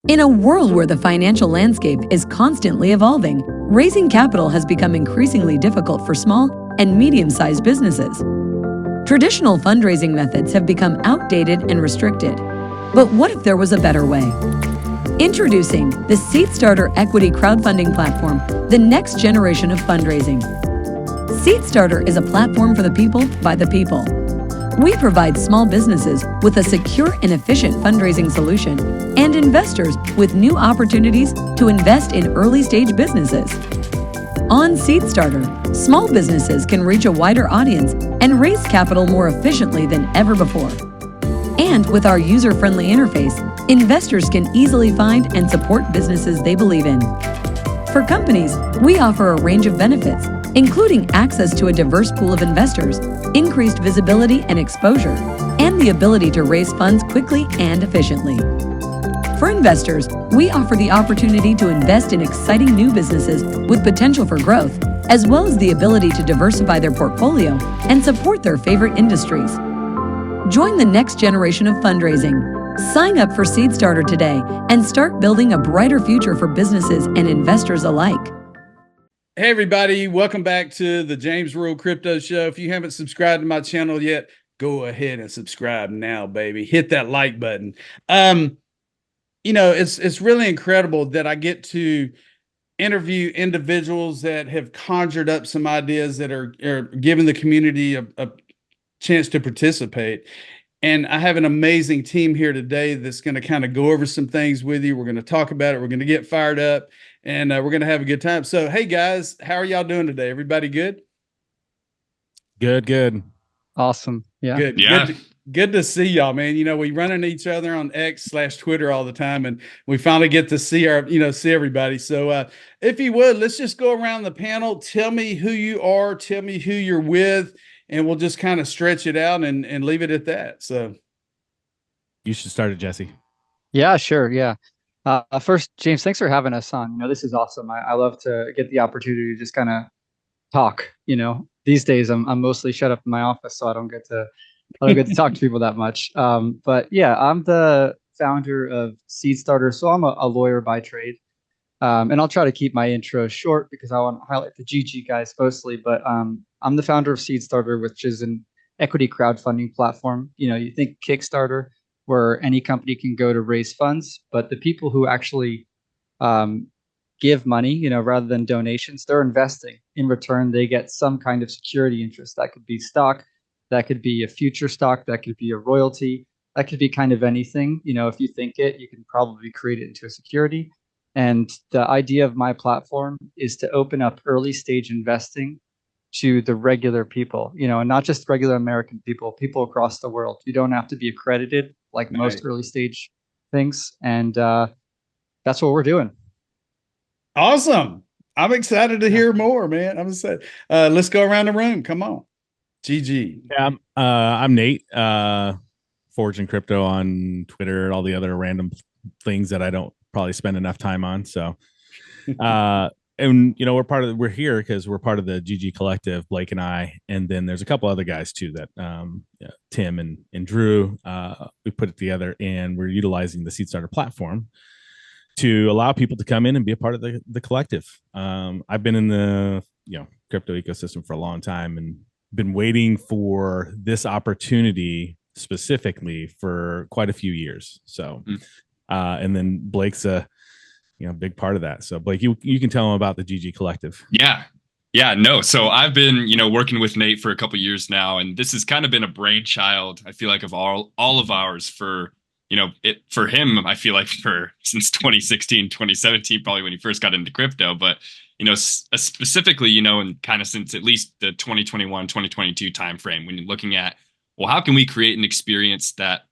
In a world where the financial landscape is constantly evolving, raising capital has become increasingly difficult for small and medium-sized businesses. Traditional fundraising methods have become outdated and restricted. But what if there was a better way? Introducing the Seedstarter equity crowdfunding platform, the next generation of fundraising. Seedstarter is a platform for the people by the people. We provide small businesses with a secure and efficient fundraising solution and investors with new opportunities to invest in early-stage businesses. On Seedstarter, small businesses can reach a wider audience and raise capital more efficiently than ever before. And with our user-friendly interface, investors can easily find and support businesses they believe in. For companies, we offer a range of benefits, including access to a diverse pool of investors, increased visibility and exposure, and the ability to raise funds quickly and efficiently. For investors, we offer the opportunity to invest in exciting new businesses with potential for growth, as well as the ability to diversify their portfolio and support their favorite industries. Join the next generation of fundraising. Sign up for Seedstarter today and start building a brighter future for businesses and investors alike. Hey everybody, welcome back to the James Rural Crypto Show. If you haven't subscribed to my channel yet, go ahead and subscribe now, baby. Hit that like button. You know, it's really incredible that I get to interview individuals that have conjured up some ideas that are giving the community a chance to participate. And I have an amazing team here today that's going to kind of go over some things with you. We're going to talk about it. We're going to get fired up. And we're going to have a good time. So, hey, guys, how are y'all doing today? Everybody good? Good. Awesome. Yeah. Good. Yeah. Good to see y'all, man. You know, we run into each other on X/Twitter all the time, and we finally get to see see everybody. So if you would, let's just go around the panel. Tell me who you are. Tell me who you're with, and we'll just kind of stretch it out and leave it at that. So You should start it, Jesse. Yeah, sure. Yeah. First, James, thanks for having us on. You know, this is awesome. I love to get the opportunity to just kind of talk. You know, these days I'm mostly shut up in my office, so I don't get to talk to people that much. But yeah, I'm the founder of Seedstarter, so I'm a lawyer by trade. And I'll try to keep my intro short because I want to highlight the GG guys mostly. But I'm the founder of Seedstarter, which is an equity crowdfunding platform. You know, you think Kickstarter, where any company can go to raise funds, but the people who actually give money, you know, rather than donations, they're investing. In return, they get some kind of security interest. That could be stock, that could be a future stock, that could be a royalty, that could be kind of anything. You know, if you think it, you can probably create it into a security. And the idea of my platform is to open up early stage investing to the regular people, you know, and not just regular American people across the world. You don't have to be accredited like most early stage things. And that's what we're doing. awesome. I'm excited to hear more, man. I'm excited. Let's go around the room. Come on. GG. Yeah, I'm Nate, Fortune Crypto on Twitter, all the other random things that I don't probably spend enough time on. So, and you know, we're here because we're part of the GG Collective, Blake and I, and then there's a couple other guys too that Tim and Drew. We put it together, and we're utilizing the Seedstarter platform to allow people to come in and be a part of the collective. I've been in the crypto ecosystem for a long time and been waiting for this opportunity specifically for quite a few years. So, and then Blake's a big part of that. So Blake, you can tell them about the GG Collective. No. So I've been, working with Nate for a couple of years now, and this has kind of been a brainchild, I feel like, of all of ours for, for him, I feel like since 2016, 2017, probably when he first got into crypto, but, specifically, and kind of since at least the 2021, 2022 timeframe, when you're looking at, well, how can we create an experience that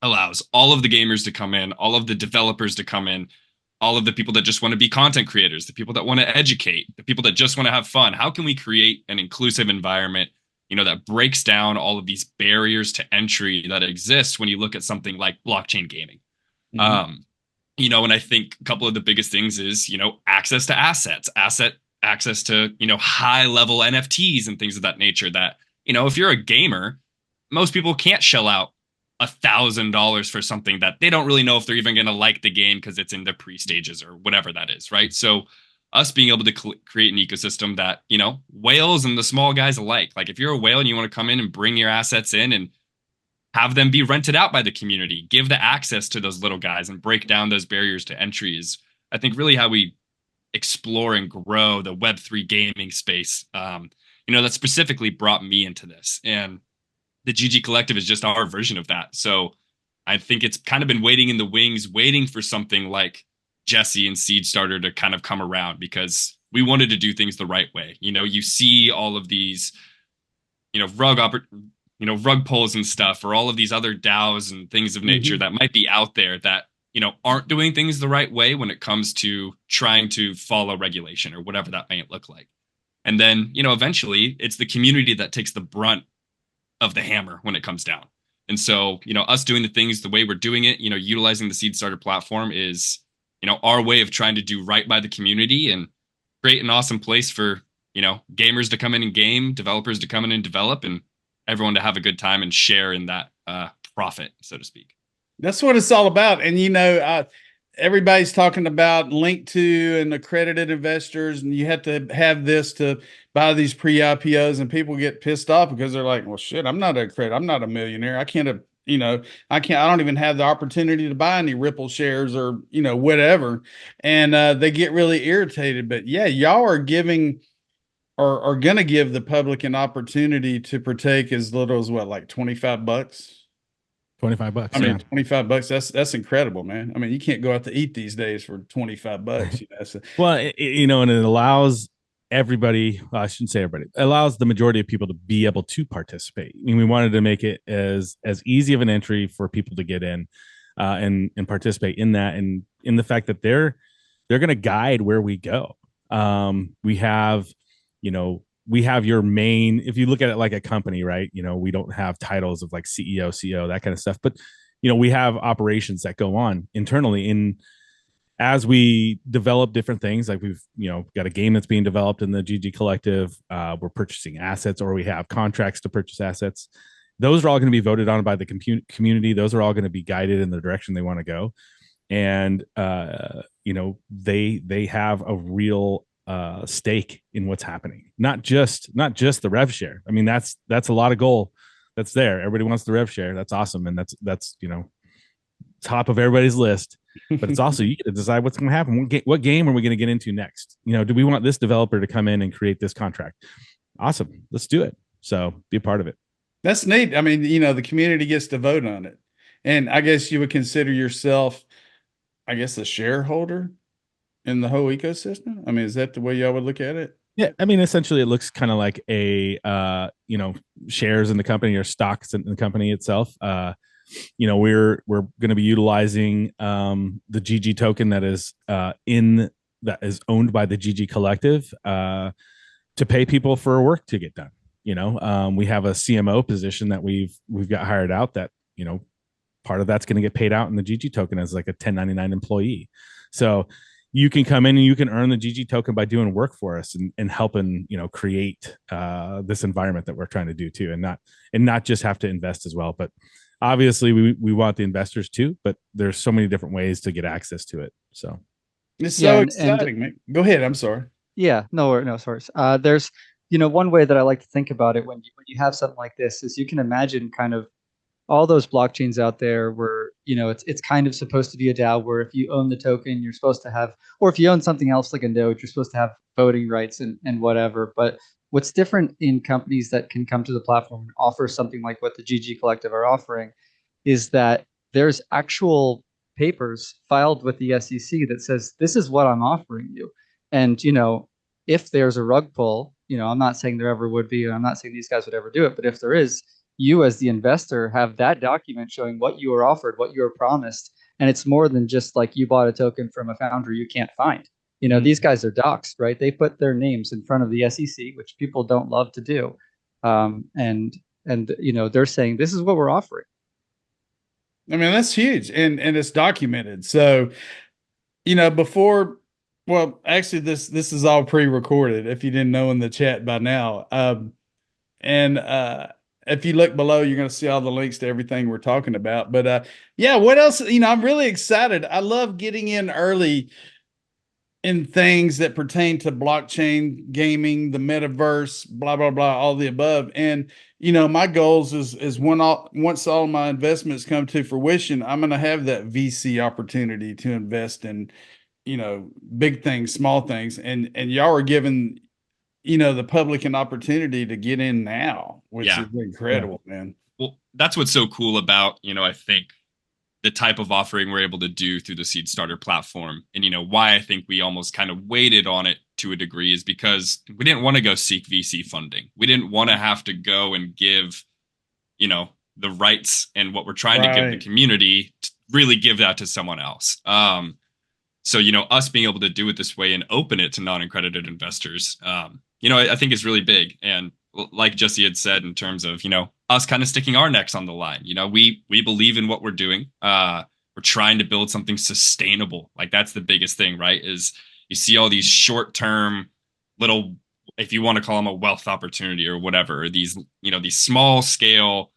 allows all of the gamers to come in, all of the developers to come in, all of the people that just want to be content creators, the people that want to educate, the people that just want to have fun. How can we create an inclusive environment, that breaks down all of these barriers to entry that exist when you look at something like blockchain gaming? And I think a couple of the biggest things is, access to assets, access to, high level NFTs and things of that nature that, if you're a gamer, most people can't shell out $1,000 for something that they don't really know if they're even going to like the game because it's in the pre-stages or whatever that is, right? So us being able to create an ecosystem that, you know, whales and the small guys alike, like if you're a whale and you want to come in and bring your assets in and have them be rented out by the community, give the access to those little guys and break down those barriers to entry is, I think, really how we explore and grow the Web3 gaming space. You know, that specifically brought me into this. And the GG Collective is just our version of that. So I think it's kind of been waiting in the wings, waiting for something like Jesse and Seedstarter to kind of come around, because we wanted to do things the right way. You know, you see all of these, you know, rug pulls and stuff, or all of these other DAOs and things of nature that might be out there that, you know, aren't doing things the right way when it comes to trying to follow regulation or whatever that might look like. And then, you know, eventually it's the community that takes the brunt of the hammer when it comes down. And so, you know, us doing the things the way we're doing it, you know, utilizing the Seedstarter platform is, you know, our way of trying to do right by the community and create an awesome place for, you know, gamers to come in and game, developers to come in and develop, and everyone to have a good time and share in that profit, so to speak. That's what it's all about. And, you know, everybody's talking about LINQTO and accredited investors, and you have to have this to buy these pre-IPOs, and people get pissed off because they're like, well, shit, I'm not accredited. I'm not a millionaire. I can't, you know, I don't even have the opportunity to buy any Ripple shares or, you know, whatever. And they get really irritated. But yeah, y'all are giving or are going to give the public an opportunity to partake as little as what, like $25? $25. I mean, $25. That's incredible, man. I mean, you can't go out to eat these days for $25. You know, so. Well, you know, and it allows everybody, well, I shouldn't say everybody, it allows the majority of people to be able to participate. I mean, we wanted to make it as easy of an entry for people to get in and participate in that, and in the fact that they're going to guide where we go. We have, you know, we have your main, if you look at it like a company, right? You know, we don't have titles of like CEO, CO, that kind of stuff, but, you know, we have operations that go on internally in, as we develop different things, like we've, you know, got a game that's being developed in the GG Collective. We're purchasing assets, or we have contracts to purchase assets. Those are all going to be voted on by the community. Those are all going to be guided in the direction they want to go. And, you know, they have a real stake in what's happening. Not just the rev share. I mean, that's a lot of goal that's there. Everybody wants the rev share. That's awesome. And that's, you know, top of everybody's list. But it's also, you get to decide what's going to happen. What game are we going to get into next? You know, do we want this developer to come in and create this contract? Awesome. Let's do it. So be a part of it. That's neat. I mean, you know, the community gets to vote on it. And I guess you would consider yourself, I guess, a shareholder in the whole ecosystem. I mean, is that the way y'all would look at it? Yeah. I mean, essentially it looks kind of like a, you know, shares in the company or stocks in the company itself. You know, we're going to be utilizing the GG token that is owned by the GG Collective to pay people for work to get done. You know, we have a CMO position that we've got hired out that, you know, part of that's going to get paid out in the GG token as like a 1099 employee. So you can come in and you can earn the GG token by doing work for us and helping, you know, create this environment that we're trying to do too, and not just have to invest as well. But obviously we want the investors too, but there's so many different ways to get access to it. So it's so exciting, man. Go ahead. I'm sorry. Yeah, no, sorry. There's, you know, one way that I like to think about it when you have something like this is you can imagine kind of all those blockchains out there where, you know, it's kind of supposed to be a DAO where if you own the token, you're supposed to have, or if you own something else like a node, you're supposed to have voting rights and whatever. But what's different in companies that can come to the platform and offer something like what the GG Collective are offering is that there's actual papers filed with the SEC that says, this is what I'm offering you. And, you know, if there's a rug pull, you know, I'm not saying there ever would be, and I'm not saying these guys would ever do it, but if there is, you as the investor have that document showing what you were offered, what you were promised. And it's more than just like you bought a token from a founder you can't find. You know, these guys are doxed, right? They put their names in front of the SEC, which people don't love to do. And you know, they're saying, this is what we're offering. I mean, that's huge. And it's documented. So, you know, before, well, actually this is all pre-recorded if you didn't know in the chat by now. if you look below, you're going to see all the links to everything we're talking about. But yeah, what else? I'm really excited. I love getting in early in things that pertain to blockchain, gaming, the metaverse, blah, blah, blah, all the above. And, my goals is once all my investments come to fruition, I'm going to have that VC opportunity to invest in, big things, small things. And y'all are giving, the public an opportunity to get in now, which is incredible, man. Well, that's what's so cool about, I think the type of offering we're able to do through the Seedstarter platform. And, why I think we almost kind of waited on it to a degree is because we didn't want to go seek VC funding. We didn't want to have to go and give, the rights and what we're trying to give the community to really give that to someone else. So, us being able to do it this way and open it to non-accredited investors, I think is really big. And like Jesse had said, in terms of, us kind of sticking our necks on the line, we believe in what we're doing. We're trying to build something sustainable. Like that's the biggest thing, right? Is you see all these short-term little, if you want to call them a wealth opportunity or whatever, or these small scale,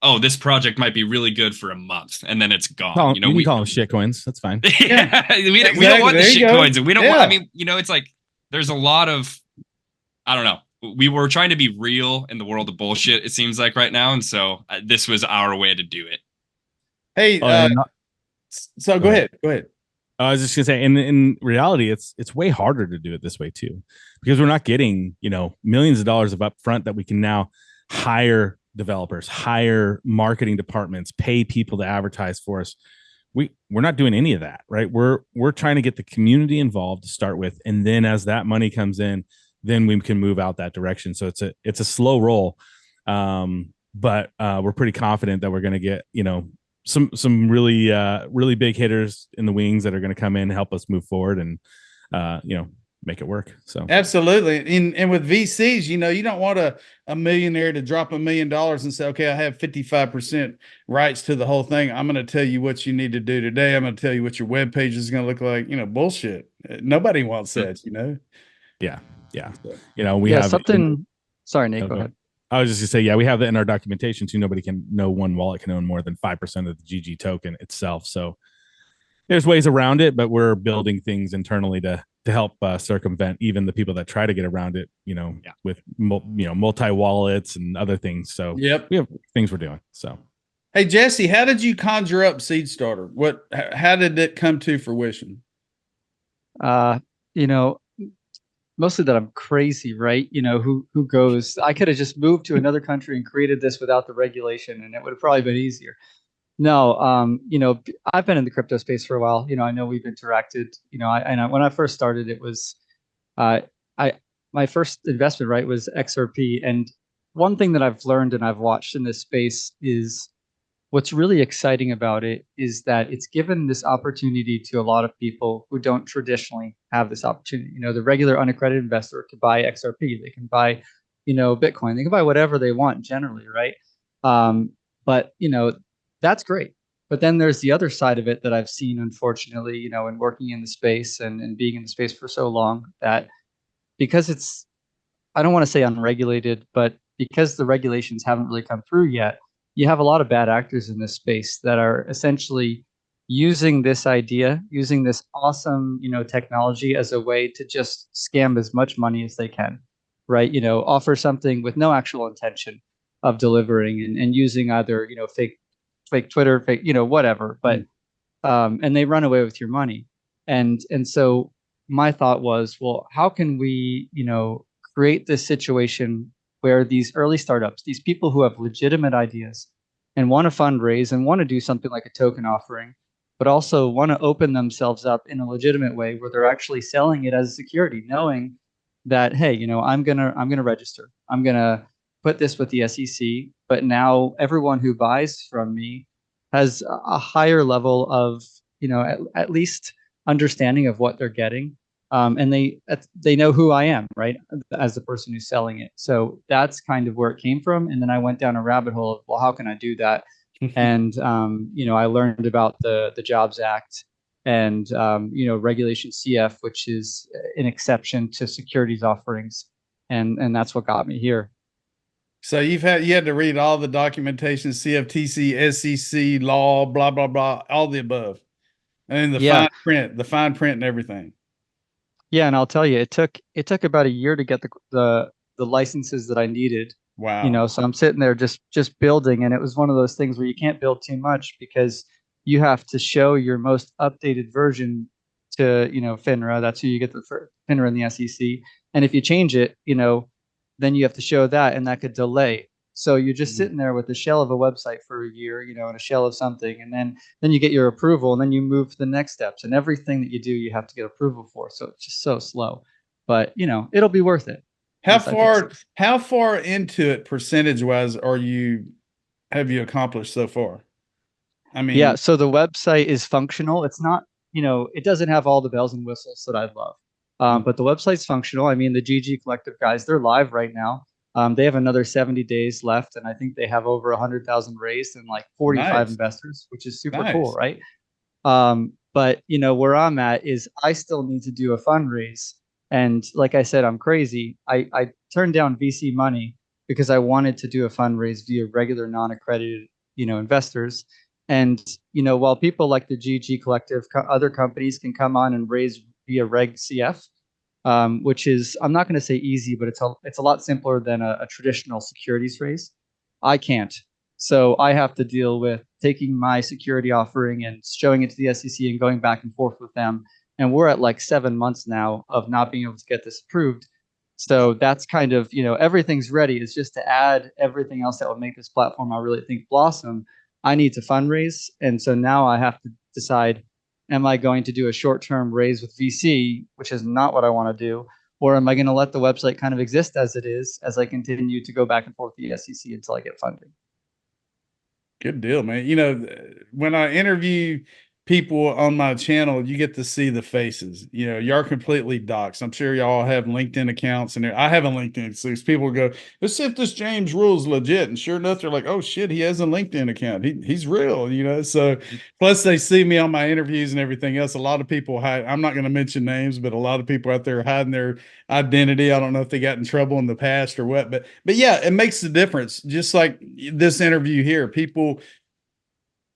oh, this project might be really good for a month and then it's gone. We call them shit coins. That's fine. Yeah, we don't want the shit coins, and we don't want, I mean, it's like there's a lot of, I don't know. We were trying to be real in the world of bullshit, it seems like right now. And so this was our way to do it. Hey, so go ahead. I was just gonna say, in reality, it's way harder to do it this way too, because we're not getting, millions of dollars of upfront that we can now hire developers, hire marketing departments, pay people to advertise for us. We're not doing any of that, right? We're trying to get the community involved to start with, and then as that money comes in, then we can move out that direction. So it's a slow roll, but we're pretty confident that we're going to get some really big hitters in the wings that are going to come in and help us move forward and make it work. So absolutely. And with VCs, you don't want a millionaire to drop $1 million and say, okay, I have 55% rights to the whole thing. I'm going to tell you what you need to do today. I'm going to tell you what your web page is going to look like. Bullshit. Nobody wants that, Yeah. We have something. Sorry, Nate, go ahead. I was just gonna say, we have that in our documentation too. Nobody can know one wallet can own more than 5% of the GG token itself. So there's ways around it, but we're building things internally to help circumvent even the people that try to get around it, with multi wallets and other things. So we have things we're doing. So, hey Jesse, how did you conjure up Seedstarter? How did it come to fruition? Mostly that I'm crazy, right? Who goes, I could have just moved to another country and created this without the regulation and it would have probably been easier. No, I've been in the crypto space for a while. I know we've interacted, when I first started, it was, my first investment, right, was XRP. And one thing that I've learned and I've watched in this space is what's really exciting about it is that it's given this opportunity to a lot of people who don't traditionally have this opportunity. The regular unaccredited investor could buy XRP, they can buy, Bitcoin, they can buy whatever they want generally, right? But that's great. But then there's the other side of it that I've seen, unfortunately, in working in the space and being in the space for so long, that because it's, I don't want to say unregulated, but because the regulations haven't really come through yet, you have a lot of bad actors in this space that are essentially using this idea, using this awesome, technology as a way to just scam as much money as they can, right? Offer something with no actual intention of delivering and using either, fake Twitter, fake, whatever, but, and they run away with your money. And so my thought was, well, how can we, create this situation where these early startups, these people who have legitimate ideas and want to fundraise and want to do something like a token offering, but also want to open themselves up in a legitimate way where they're actually selling it as a security, knowing that, hey, I'm gonna register, I'm gonna put this with the SEC, but now everyone who buys from me has a higher level of, at least understanding of what they're getting. And they know who I am, right, as the person who's selling it. So that's kind of where it came from. And then I went down a rabbit hole of, well, how can I do that? And I learned about the Jobs Act and Regulation CF, which is an exception to securities offerings, and that's what got me here. So you had to read all the documentation, CFTC, SEC, law, blah, blah, blah, all the above. And the Yeah. fine print and everything. Yeah, and I'll tell you, it took about a year to get the licenses that I needed. Wow. So I'm sitting there just building, and it was one of those things where you can't build too much because you have to show your most updated version to, FINRA. That's who you get FINRA and the SEC. And if you change it, then you have to show that, and that could delay. So you're just sitting there with the shell of a website for a year, and a shell of something, and then you get your approval, and then you move to the next steps, and everything that you do you have to get approval for. So it's just so slow, but it'll be worth it. How far into it percentage wise have you accomplished so far? I mean, Yeah, so the website is functional. It's not, it doesn't have all the bells and whistles that I love, but the website's functional. I mean, the GG Collective guys, they're live right now. They have another 70 days left, and I think they have over 100,000 raised and like 45 investors, which is super cool, right? But where I'm at is I still need to do a fundraise, and like I said, I'm crazy. I turned down VC money because I wanted to do a fundraise via regular non-accredited, investors. And while people like the GG Collective, other companies can come on and raise via Reg CF. Which is, I'm not going to say easy, but it's a lot simpler than a traditional securities raise. I can't. So I have to deal with taking my security offering and showing it to the SEC and going back and forth with them. And we're at like 7 months now of not being able to get this approved. So that's kind of, everything's ready. It's just to add everything else that would make this platform, I really think, blossom. I need to fundraise. And so now I have to decide, am I going to do a short-term raise with VC, which is not what I want to do? Or am I going to let the website kind of exist as it is, as I continue to go back and forth with the SEC until I get funding? Good deal, man. When I interview people on my channel, you get to see the faces. You're completely doxxed. I'm sure y'all have LinkedIn accounts, and I have a LinkedIn. So people go, let's see if this James Rule's legit. And sure enough, they're like, oh shit, he has a LinkedIn account. He's real, So plus they see me on my interviews and everything else. A lot of people hide. I'm not going to mention names, but a lot of people out there hiding their identity. I don't know if they got in trouble in the past or what, but yeah, it makes a difference. Just like this interview here, people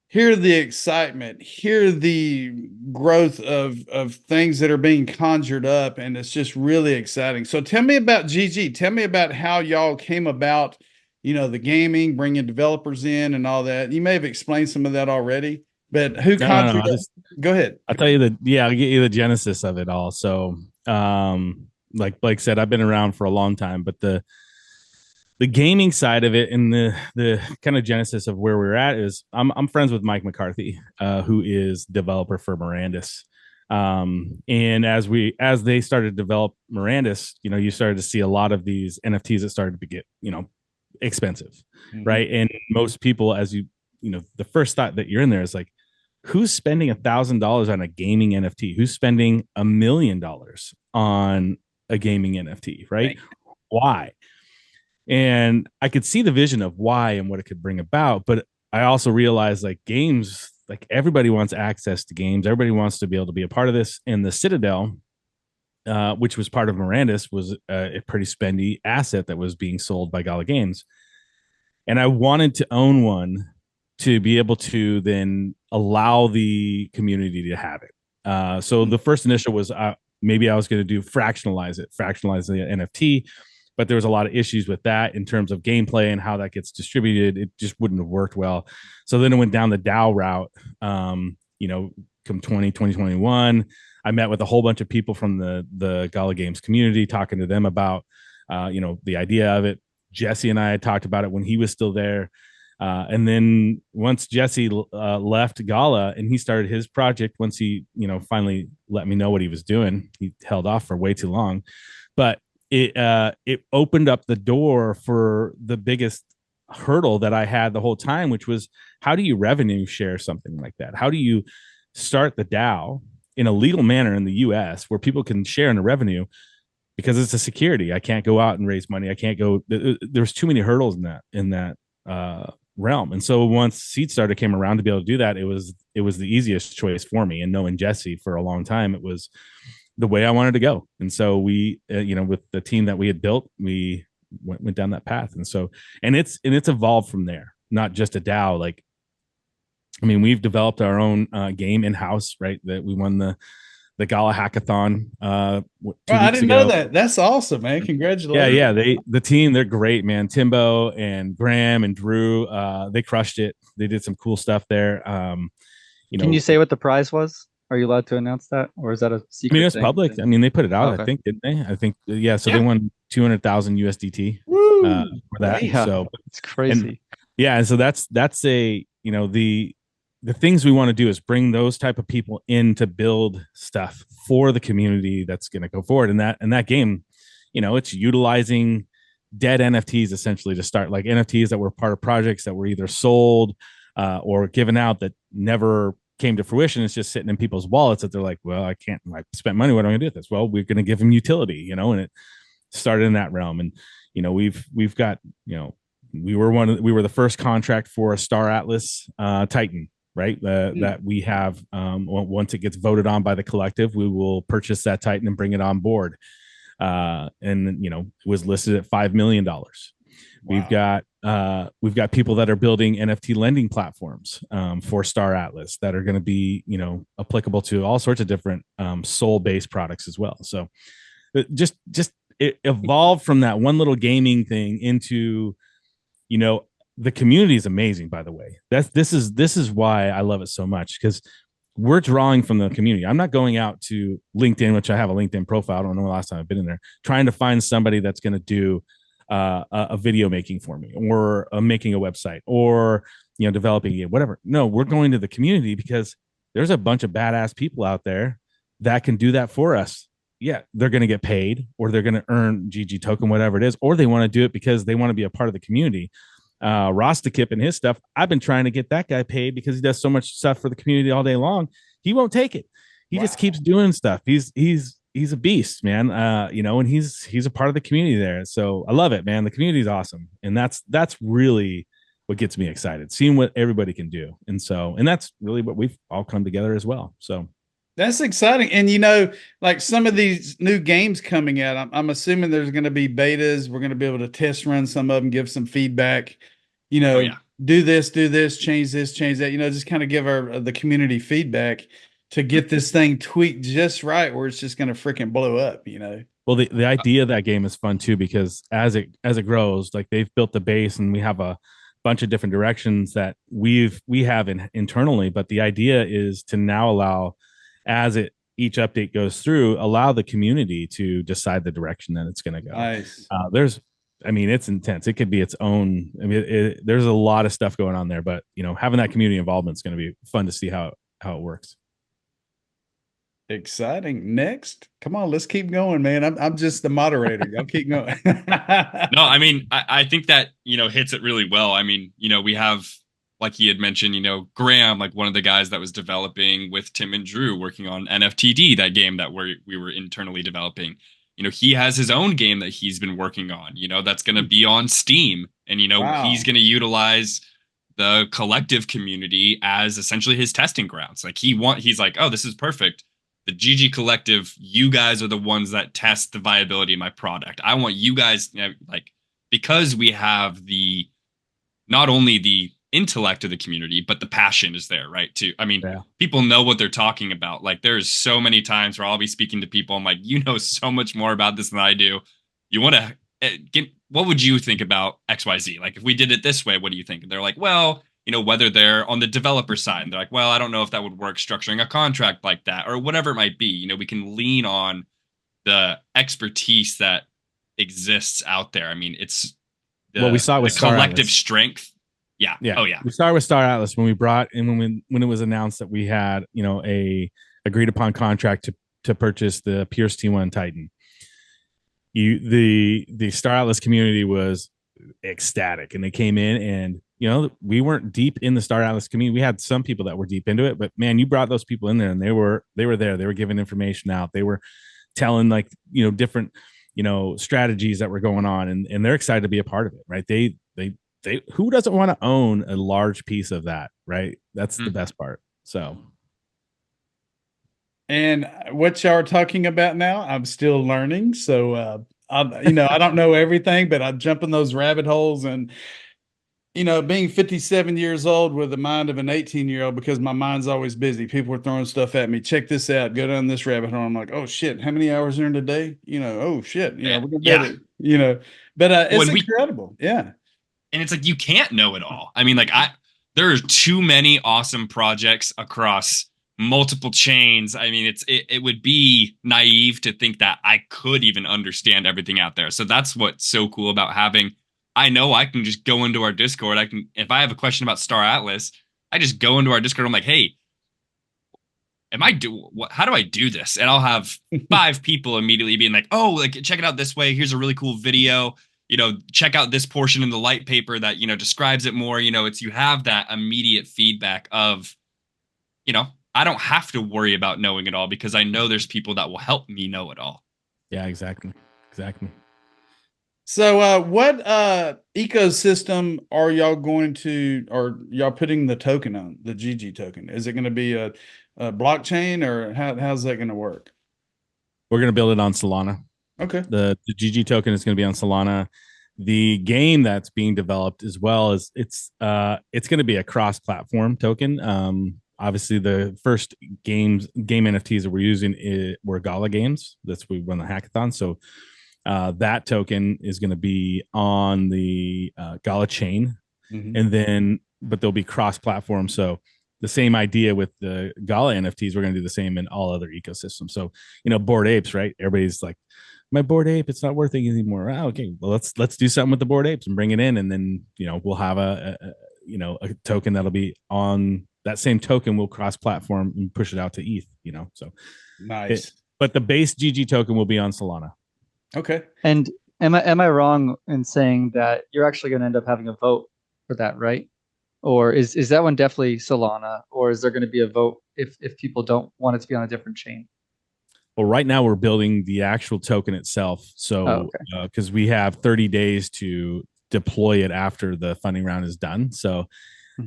hear the excitement, hear the growth of things that are being conjured up, and it's just really exciting. So tell me about GG. Tell me about how y'all came about, the gaming, bringing developers in and all that. You may have explained some of that already, but who conjured up? Go ahead. I'll tell you I'll get you the genesis of it all. So, like Blake said, I've been around for a long time, but the gaming side of it and the kind of genesis of where we're at is I'm friends with Mike McCarthy, who is developer for Mirandus. And as they started to develop Mirandus, you started to see a lot of these NFTs that started to get, expensive, right? And most people, as the first thought that you're in there is like, who's spending $1,000 on a gaming NFT? Who's spending $1 million on a gaming NFT, right? Why? And I could see the vision of why and what it could bring about. But I also realized like games, like everybody wants access to games. Everybody wants to be able to be a part of this. And the Citadel, which was part of Mirandus, was a pretty spendy asset that was being sold by Gala Games. And I wanted to own one to be able to then allow the community to have it. So the first initial was maybe I was going to fractionalize the NFT. But there was a lot of issues with that in terms of gameplay and how that gets distributed. It just wouldn't have worked well. So then it went down the DAO route. Come 2021, I met with a whole bunch of people from the Gala Games community, talking to them about, the idea of it. Jesse and I had talked about it when he was still there. And then once Jesse left Gala and he started his project, once he, finally let me know what he was doing, he held off for way too long. But it opened up the door for the biggest hurdle that I had the whole time, which was, how do you revenue share something like that? How do you start the DAO in a legal manner in the US where people can share in the revenue? Because it's a security. I can't go out and raise money. I can't go. There's too many hurdles in that realm. And so once Seedstarter came around to be able to do that, it was the easiest choice for me. And knowing Jesse for a long time, it was the way I wanted to go. And so we, with the team that we had built, we went down that path. And so, and it's evolved from there, not just a DAO. Like, I mean, we've developed our own game in house, right? That we won the Gala Hackathon 2 I weeks didn't ago. know that. That's awesome, man. Congratulations. Yeah, the team, they're great, man. Timbo and Graham and Drew, they crushed it. They did some cool stuff there. Can you say what the prize was? Are you allowed to announce that, or is that a secret? I mean, it's public. I mean, they put it out. Okay. I think, didn't they? I think, yeah. So they won 200,000 USDT for that. Yeah, So it's crazy. And, yeah, and so that's a, you know, the things we want to do is bring those type of people in to build stuff for the community that's going to go forward. And that game, you know, it's utilizing dead NFTs essentially to start, like NFTs that were part of projects that were either sold or given out that never came to fruition. It's just sitting in people's wallets that they're like, well, I spent money. What am I going to do with this? Well, we're going to give them utility, you know, and it started in that realm. And, you know, we've got, you know, we were the first contract for a Star Atlas Titan, right? That we have, once it gets voted on by the collective, we will purchase that Titan and bring it on board. And, you know, it was listed at $5 million. Wow. We've got people that are building NFT lending platforms for Star Atlas that are going to be, you know, applicable to all sorts of different soul-based products as well. So it evolved from that one little gaming thing into, you know, the community is amazing, by the way. This is why I love it so much, because we're drawing from the community. I'm not going out to LinkedIn, which I have a LinkedIn profile. I don't know the last time I've been in there, trying to find somebody that's going to do a video making for me, or making a website, or, you know, developing it, whatever. No, we're going to the community because there's a bunch of badass people out there that can do that for us. Yeah, they're going to get paid, or they're going to earn GG token, whatever it is, or they want to do it because they want to be a part of the community. Rostakip and his stuff, I've been trying to get that guy paid because he does so much stuff for the community all day long. He won't take it. He just keeps doing stuff. He's a beast, man. You know, and he's a part of the community there. So I love it, man. The community is awesome. And that's really what gets me excited, seeing what everybody can do. And that's really what we've all come together as well. So that's exciting. And, you know, like some of these new games coming out, I'm assuming there's going to be betas. We're going to be able to test run some of them, give some feedback, you know, do this, change this, change that, you know, just kind of give the community feedback to get this thing tweaked just right, where it's just going to freaking blow up, you know? Well, the idea of that game is fun too, because as it grows, like they've built the base and we have a bunch of different directions that we have internally. But the idea is to now allow, as each update goes through, allow the community to decide the direction that it's going to go. Nice. It's intense. It could be its own. I mean, there's a lot of stuff going on there, but, you know, having that community involvement is going to be fun to see how it works. Exciting. Next, come on, let's keep going, man. I'm just the moderator. Y'all keep going. No, I mean, I think that, you know, hits it really well. I mean, you know, we have, like he had mentioned, you know, Graham, like one of the guys that was developing with Tim and Drew, working on NFTD, that game that we were internally developing. You know, he has his own game that he's been working on, you know, that's going to be on Steam. And, you know, he's going to utilize the collective community as essentially his testing grounds. Like he's like, oh, this is perfect. The GG collective, you guys are the ones that test the viability of my product. I want you guys, you know, like, because we have not only the intellect of the community, but the passion is there, right? Too. I mean, people know what they're talking about. Like, there's so many times where I'll be speaking to people, I'm like, you know so much more about this than I do. You want to what would you think about XYZ? Like, if we did it this way, what do you think? And they're like, well, you know, whether they're on the developer side, and they're like, well, I don't know if that would work structuring a contract like that, or whatever it might be. You know, we can lean on the expertise that exists out there. I mean, it's we saw it with collective strength. Yeah. Oh yeah. We started with Star Atlas when we brought in, when it was announced that we had, you know, a agreed upon contract to purchase the Pierce T1 Titan. The Star Atlas community was ecstatic, and they came in, and, you know, we weren't deep in the Star Atlas community. We had some people that were deep into it, but man, you brought those people in there, and they were there. They were giving information out. They were telling, like, you know, different, you know, strategies that were going on, and they're excited to be a part of it, right? They who doesn't want to own a large piece of that, right? That's the best part. So, and what y'all are talking about now, I'm still learning. So I don't know everything, but I jump in those rabbit holes. And being 57 years old with the mind of an 18-year-old, because my mind's always busy. People are throwing stuff at me. Check this out. Go down this rabbit hole. I'm like, oh shit, how many hours are in a day? Oh shit, we're gonna bet it. But it's incredible. Yeah. And it's like, you can't know it all. I mean, like there are too many awesome projects across multiple chains. I mean, it would be naive to think that I could even understand everything out there. So that's what's so cool about having, I know I can just go into our Discord. If I have a question about Star Atlas, I just go into our Discord. I'm like, hey, how do I do this? And I'll have 5 people immediately being like, oh, like, check it out this way. Here's a really cool video. Check out this portion in the light paper that, describes it more. You have that immediate feedback of, I don't have to worry about knowing it all, because I know there's people that will help me know it all. Yeah, exactly. So what ecosystem are y'all putting the token on, the GG token? Is it going to be a blockchain, or how's that going to work? We're going to build it on Solana. Okay. The GG token is going to be on Solana. The game that's being developed as well is it's going to be a cross-platform token. Obviously, the first game NFTs that we're using were Gala games. That's we run the hackathon. So that token is going to be on the Gala chain, and but they'll be cross-platform. So the same idea with the Gala NFTs, we're going to do the same in all other ecosystems. So Bored Apes, right? Everybody's like, my Bored Ape, it's not worth anything anymore. Oh, okay, well let's do something with the Bored Apes and bring it in, and then we'll have a token that'll be on that same token. We'll cross-platform and push it out to ETH. So nice. But the base GG token will be on Solana. Okay. And am I wrong in saying that you're actually going to end up having a vote for that, right? Or is that one definitely Solana, or is there going to be a vote if people don't want it to be on a different chain? Well, right now we're building the actual token itself. So because we have 30 days to deploy it after the funding round is done. So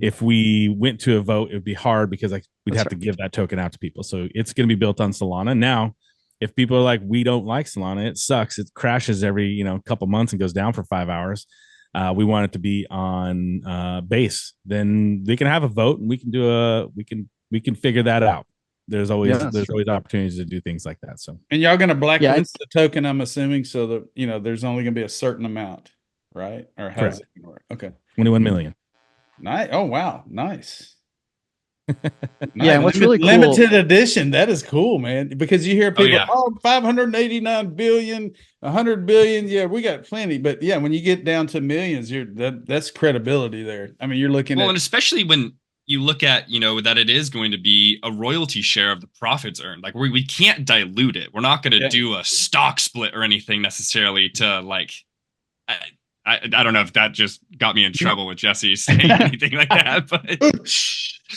if we went to a vote, it would be hard, because we'd have to give that token out to people. So it's going to be built on Solana. Now, if people are like, we don't like Solana, it sucks, it crashes every couple months and goes down for 5 hours, we want it to be on base, then they can have a vote, and we can figure that out. There's always opportunities to do things like that. So, and y'all going to blacklist the token, I'm assuming, so that there's only going to be a certain amount, right? Or how does it work? Okay, 21 million. Nice. Oh wow, nice. Yeah, and what's really cool, limited edition. That is cool, man. Because you hear people, 589 billion, 100 billion. Yeah, we got plenty. But yeah, when you get down to millions, that's credibility there. I mean, you're looking at, and especially when you look at, that it is going to be a royalty share of the profits earned. Like we can't dilute it. We're not going to do a stock split or anything necessarily to like, I don't know if that just got me in trouble with Jesse saying anything like that, but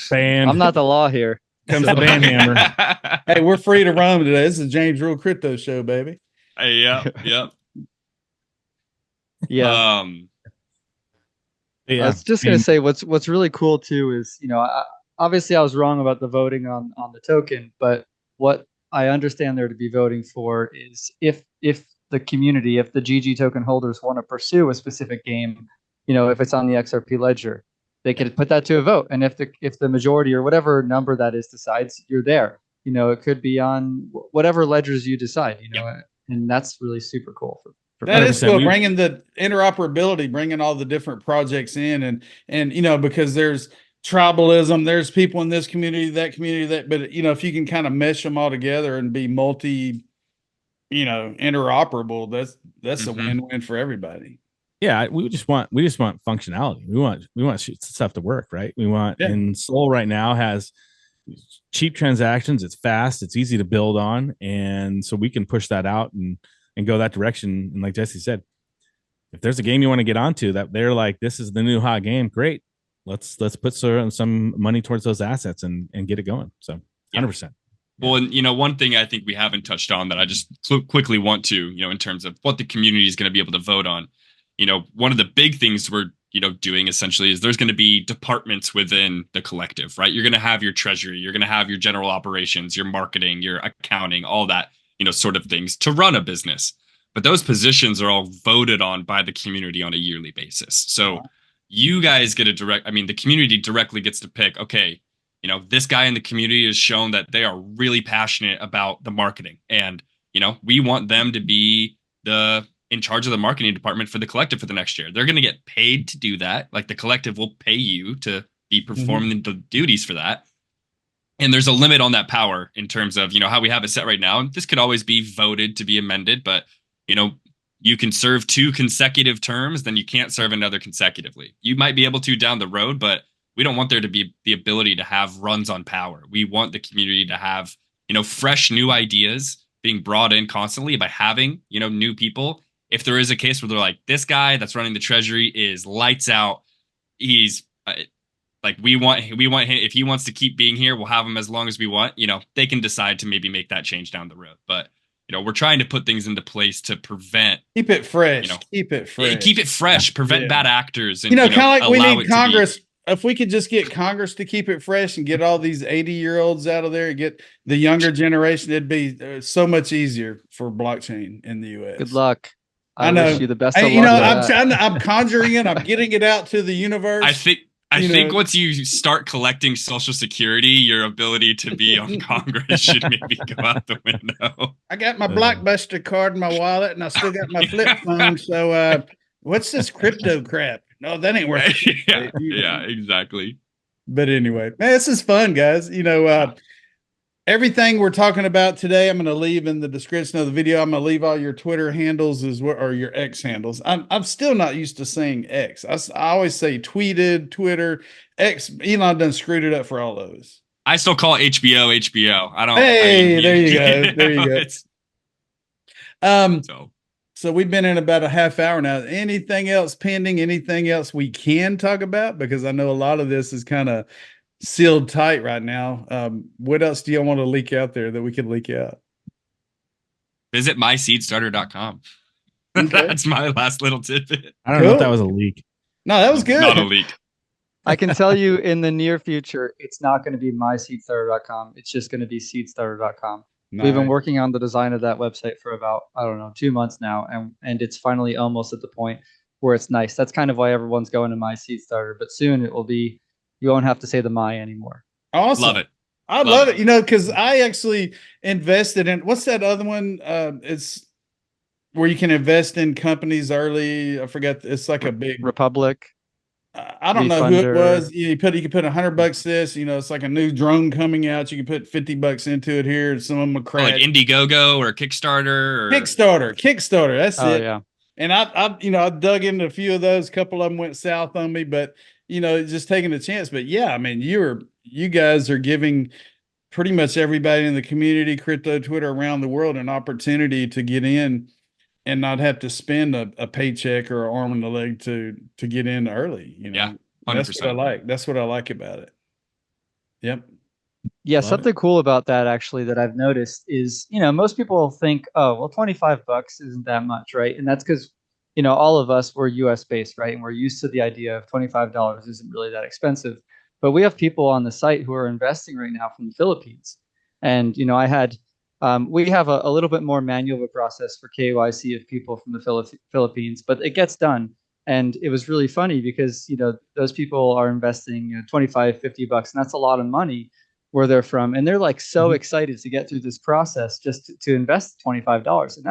banned. I'm not the law here. Comes the ban hammer. Hey, we're free to roam today. This is James Real Crypto Show, baby. Yep. Yeah. I was just going to say what's really cool too is, obviously I was wrong about the voting on the token, but what I understand there to be voting for is if the community, if the GG token holders want to pursue a specific game, if it's on the XRP ledger, they can put that to a vote. And if the majority or whatever number that is decides, you're there. It could be on whatever ledgers you decide, and that's really super cool. That is cool, bringing the interoperability, bringing all the different projects in, and because there's tribalism, there's people in this community, that, but if you can kind of mesh them all together and be interoperable, that's a win-win for everybody. Yeah, we just want functionality. We want stuff to work, right? We want, and Sol right now has cheap transactions. It's fast. It's easy to build on, and so we can push that out and go that direction. And like Jesse said, if there's a game you want to get onto that they're like, this is the new hot game, great. Let's put some money towards those assets and get it going. So 100%. Well, and one thing I think we haven't touched on that I just quickly want to, in terms of what the community is going to be able to vote on, one of the big things we're, doing essentially is there's going to be departments within the collective, right? You're going to have your treasury, you're going to have your general operations, your marketing, your accounting, all that, sort of things to run a business. but those positions are all voted on by the community on a yearly basis. So you guys get the community directly gets to pick, okay, this guy in the community has shown that they are really passionate about the marketing. And, we want them to be in charge of the marketing department for the collective for the next year. They're going to get paid to do that. Like the collective will pay you to be performing the duties for that. And there's a limit on that power in terms of, how we have it set right now. And this could always be voted to be amended, but, you can serve 2 consecutive terms, then you can't serve another consecutively. You might be able to down the road, but we don't want there to be the ability to have runs on power. We want the community to have, fresh new ideas being brought in constantly by having, new people. If there is a case where they're like, this guy that's running the treasury is lights out. He's we want him. If he wants to keep being here, we'll have him as long as we want. They can decide to maybe make that change down the road. But we're trying to put things into place to keep it fresh. Keep it fresh. Prevent bad actors. And, kind of like we need Congress. If we could just get Congress to keep it fresh and get all these 80-year-olds out of there and get the younger generation, it'd be so much easier for blockchain in the U.S. Good luck. I know. Wish you the best of luck. I'm conjuring it. I'm getting it out to the universe. I think once you start collecting Social Security, your ability to be on Congress should maybe go out the window. I got my Blockbuster card in my wallet, and I still got my flip phone. So, what's this crypto crap? No, that ain't worth it. Yeah, exactly. But anyway, man, this is fun, guys. Everything we're talking about today, I'm going to leave in the description of the video. I'm going to leave all your Twitter handles or your X handles. I'm still not used to saying X. I always say tweeted, Twitter, X. Elon done screwed it up for all those. I still call HBO. I don't. Hey, there you go. There you go. So we've been in about a half hour now. Anything else pending? Anything else we can talk about? Because I know a lot of this is kind of sealed tight right now. What else do y'all want to leak out there that we could leak out? Visit myseedstarter.com. Okay. That's my last little tidbit. I don't know if that was a leak. No, that was good. Not a leak. I can tell you in the near future, it's not going to be myseedstarter.com. It's just going to be seedstarter.com. Nice. We've been working on the design of that website for about, 2 months now. And it's finally almost at the point where it's nice. That's kind of why everyone's going to MySeedStarter. But soon it will be, you won't have to say the my anymore. Awesome. Love it. I love it. Because I actually invested in, what's that other one? It's where you can invest in companies early. I forgot. It's like a big Republic. I don't know who it was. You can put $100 this, it's like a new drone coming out. You can put $50 into it here. And some of them will crash. Like Indiegogo or Kickstarter Kickstarter. That's it. Yeah. And I dug into a few of those. A couple of them went south on me, but just taking a chance. But yeah, I mean, you guys are giving pretty much everybody in the community, crypto Twitter around the world, an opportunity to get in and not have to spend a paycheck or an arm and a leg to get in early. Yeah, 100%. That's what I like. That's what I like about it. Yep. Yeah, something cool about that actually that I've noticed is, most people think, oh, well, $25 isn't that much, right? And that's because, all of us were US based, right? And we're used to the idea of $25 isn't really that expensive. But we have people on the site who are investing right now from the Philippines. And, we have a little bit more manual of a process for KYC of people from the Philippines, but it gets done. And it was really funny because, those people are investing $25, $50, and that's a lot of money where they're from. And they're like so excited to get through this process just to invest $25. And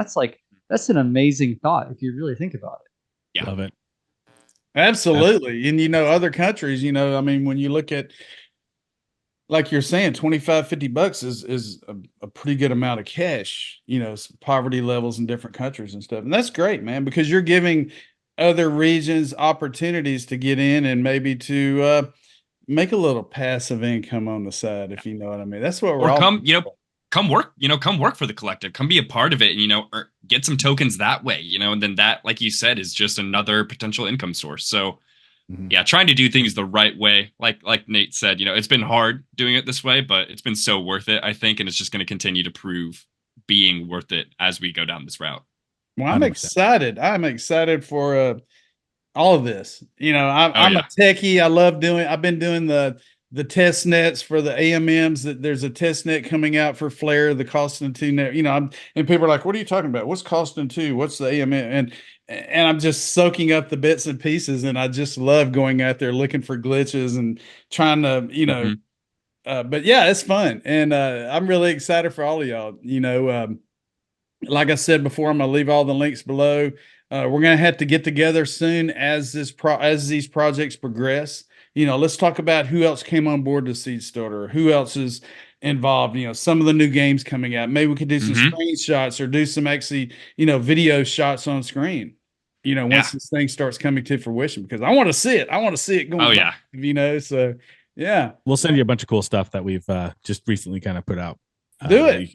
that's an amazing thought if you really think about it. Yeah. Love it. Absolutely. And, other countries, when you look at, like you're saying, $25, $50 is a pretty good amount of cash, poverty levels in different countries and stuff. And that's great, man, because you're giving other regions opportunities to get in and maybe to make a little passive income on the side, if you know what I mean. That's what we're all come work for the collective, come be a part of it, or get some tokens that way, and then that, like you said, is just another potential income source. So yeah, trying to do things the right way. Like Nate said, it's been hard doing it this way, but it's been so worth it, I think. And it's just going to continue to prove being worth it as we go down this route. Well, I'm 100%. Excited. I'm excited for all of this. I'm a techie. I've been doing the the test nets for the AMMs, that there's a test net coming out for Flare, the Costin 2 net, and people are like, what are you talking about? What's Costin 2? What's the AMM? And I'm just soaking up the bits and pieces. And I just love going out there looking for glitches and trying to, but yeah, it's fun. And I'm really excited for all of y'all. Like I said before, I'm going to leave all the links below. We're going to have to get together soon as these projects progress. Let's talk about who else came on board to Seedstarter, who else is involved, some of the new games coming out. Maybe we could do some screenshots or do some actually, video shots on screen, once this thing starts coming to fruition, because I want to see it. I want to see it going. Oh, yeah. So yeah. We'll send you a bunch of cool stuff that we've just recently kind of put out. Do it.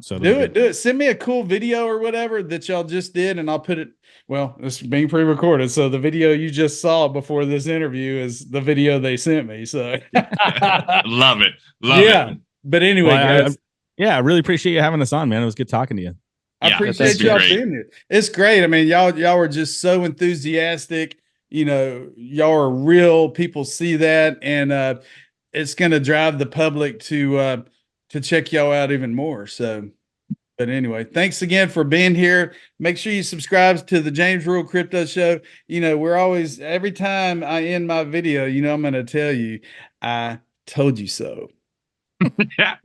So do it. Send me a cool video or whatever that y'all just did, and I'll put it. Well, it's being pre-recorded, so the video you just saw before this interview is the video they sent me. So love it. Love it. But anyway, guys. I really appreciate you having us on, man. It was good talking to you. I appreciate y'all being here. It's great. I mean, y'all were just so enthusiastic. Y'all are real. People see that, and it's going to drive the public to check y'all out even more. So, but anyway, thanks again for being here. Make sure you subscribe to the James Rule Crypto Show. We're always, every time I end my video, I'm going to tell you, I told you so. Yeah.